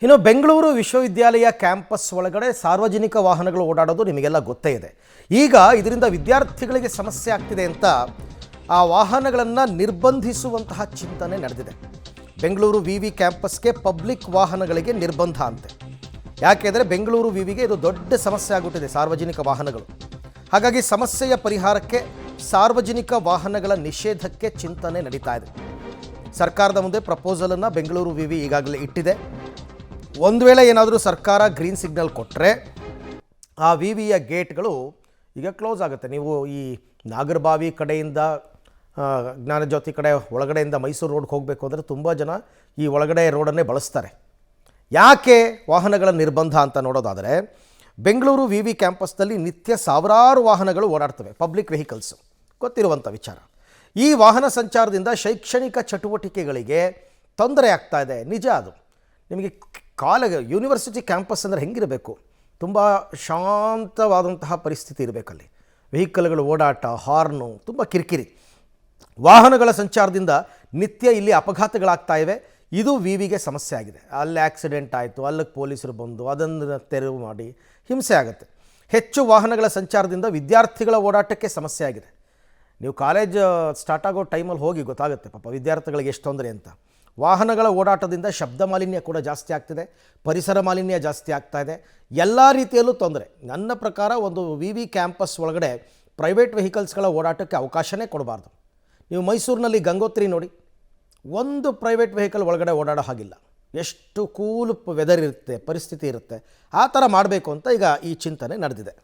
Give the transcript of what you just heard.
ಇನ್ನು ಬೆಂಗಳೂರು ವಿಶ್ವವಿದ್ಯಾಲಯ ಕ್ಯಾಂಪಸ್ ಒಳಗಡೆ ಸಾರ್ವಜನಿಕ ವಾಹನಗಳು ಓಡಾಡೋದು ನಿಮಗೆಲ್ಲ ಗೊತ್ತೇ ಇದೆ. ಈಗ ಇದರಿಂದ ವಿದ್ಯಾರ್ಥಿಗಳಿಗೆ ಸಮಸ್ಯೆ ಆಗ್ತಿದೆ ಅಂತ ಆ ವಾಹನಗಳನ್ನು ನಿರ್ಬಂಧಿಸುವಂತಹ ಚಿಂತನೆ ನಡೆದಿದೆ. ಬೆಂಗಳೂರು ವಿವಿ ಕ್ಯಾಂಪಸ್ಗೆ ಪಬ್ಲಿಕ್ ವಾಹನಗಳಿಗೆ ನಿರ್ಬಂಧ ಅಂತೆ. ಯಾಕೆಂದರೆ ಬೆಂಗಳೂರು ವಿವಿಗೆ ಇದು ದೊಡ್ಡ ಸಮಸ್ಯೆ ಆಗುತ್ತಿದೆ, ಸಾರ್ವಜನಿಕ ವಾಹನಗಳು. ಹಾಗಾಗಿ ಸಮಸ್ಯೆಯ ಪರಿಹಾರಕ್ಕೆ ಸಾರ್ವಜನಿಕ ವಾಹನಗಳ ನಿಷೇಧಕ್ಕೆ ಚಿಂತನೆ ನಡೀತಾ ಇದೆ. ಸರ್ಕಾರದ ಮುಂದೆ ಪ್ರಪೋಸಲನ್ನು ಬೆಂಗಳೂರು ವಿವಿ ಈಗಾಗಲೇ ಇಟ್ಟಿದೆ. ಒಂದು ವೇಳೆ ಏನಾದರೂ ಸರ್ಕಾರ ಗ್ರೀನ್ ಸಿಗ್ನಲ್ ಕೊಟ್ಟರೆ ಆ ವಿವಿಯ ಗೇಟ್ಗಳು ಈಗ ಕ್ಲೋಸ್ ಆಗುತ್ತೆ. ನೀವು ಈ ನಾಗರಬಾವಿ ಕಡೆಯಿಂದ ಜ್ಞಾನಜ್ಯೋತಿ ಕಡೆ ಒಳಗಡೆಯಿಂದ ಮೈಸೂರು ರೋಡ್ಗೆ ಹೋಗಬೇಕು ಅಂದರೆ ತುಂಬ ಜನ ಈ ಒಳಗಡೆ ರೋಡನ್ನೇ ಬಳಸ್ತಾರೆ. ಯಾಕೆ ವಾಹನಗಳ ನಿರ್ಬಂಧ ಅಂತ ನೋಡೋದಾದರೆ, ಬೆಂಗಳೂರು ವಿವಿ ಕ್ಯಾಂಪಸ್ನಲ್ಲಿ ನಿತ್ಯ ಸಾವಿರಾರು ವಾಹನಗಳು ಓಡಾಡ್ತವೆ, ಪಬ್ಲಿಕ್ ವೆಹಿಕಲ್ಸು, ಗೊತ್ತಿರುವಂಥ ವಿಚಾರ. ಈ ವಾಹನ ಸಂಚಾರದಿಂದ ಶೈಕ್ಷಣಿಕ ಚಟುವಟಿಕೆಗಳಿಗೆ ತೊಂದರೆ ಆಗ್ತಾ ಇದೆ. ನಿಜ ಅದು. ನಿಮಗೆ ಯೂನಿವರ್ಸಿಟಿ ಕ್ಯಾಂಪಸ್ ಅಂದರೆ ಹೆಂಗಿರಬೇಕು? ತುಂಬ ಶಾಂತವಾದಂತಹ ಪರಿಸ್ಥಿತಿ ಇರಬೇಕಲ್ಲಿ. ವೆಹಿಕಲ್ಗಳು ಓಡಾಟ, ಹಾರ್ನು, ತುಂಬ ಕಿರಿಕಿರಿ. ವಾಹನಗಳ ಸಂಚಾರದಿಂದ ನಿತ್ಯ ಇಲ್ಲಿ ಅಪಘಾತಗಳಾಗ್ತಾ ಇವೆ. ಇದು ವಿವಿಗೆ ಸಮಸ್ಯೆ ಆಗಿದೆ. ಅಲ್ಲಿ ಆಕ್ಸಿಡೆಂಟ್ ಆಯಿತು, ಅಲ್ಲಿಗೆ ಪೊಲೀಸರು ಬಂದು ಅದನ್ನು ತೆರವು ಮಾಡಿ ಹಿಂಸೆ ಆಗುತ್ತೆ. ಹೆಚ್ಚು ವಾಹನಗಳ ಸಂಚಾರದಿಂದ ವಿದ್ಯಾರ್ಥಿಗಳ ಓಡಾಟಕ್ಕೆ ಸಮಸ್ಯೆ ಆಗಿದೆ. ನೀವು ಕಾಲೇಜ್ ಸ್ಟಾರ್ಟ್ ಆಗೋ ಟೈಮಲ್ಲಿ ಹೋಗಿ ಗೊತ್ತಾಗುತ್ತೆ ಪಾಪ ವಿದ್ಯಾರ್ಥಿಗಳಿಗೆ ಎಷ್ಟು ತೊಂದರೆ ಅಂತ. ವಾಹನಗಳ ಓಡಾಟದಿಂದ ಶಬ್ದ ಮಾಲಿನ್ಯ ಕೂಡ ಜಾಸ್ತಿ ಆಗ್ತಿದೆ, ಪರಿಸರ ಮಾಲಿನ್ಯ ಜಾಸ್ತಿ ಆಗ್ತಾ ಇದೆ, ಎಲ್ಲ ರೀತಿಯಲ್ಲೂ ತೊಂದರೆ. ನನ್ನ ಪ್ರಕಾರ ಒಂದು ವಿವಿ ಕ್ಯಾಂಪಸ್ ಒಳಗಡೆ ಪ್ರೈವೇಟ್ ವೆಹಿಕಲ್ಸ್ಗಳ ಓಡಾಟಕ್ಕೆ ಅವಕಾಶನೇ ಕೊಡಬಾರ್ದು. ನೀವು ಮೈಸೂರಿನಲ್ಲಿ ಗಂಗೋತ್ರಿ ನೋಡಿ, ಒಂದು ಪ್ರೈವೇಟ್ ವೆಹಿಕಲ್ ಒಳಗಡೆ ಓಡಾಡೋ ಹಾಗಿಲ್ಲ. ಎಷ್ಟು ಕೂಲ್ ವೆದರ್ ಇರುತ್ತೆ, ಪರಿಸ್ಥಿತಿ ಇರುತ್ತೆ. ಆ ಥರ ಮಾಡಬೇಕು ಅಂತ ಈಗ ಈ ಚಿಂತನೆ ನಡೆದಿದೆ.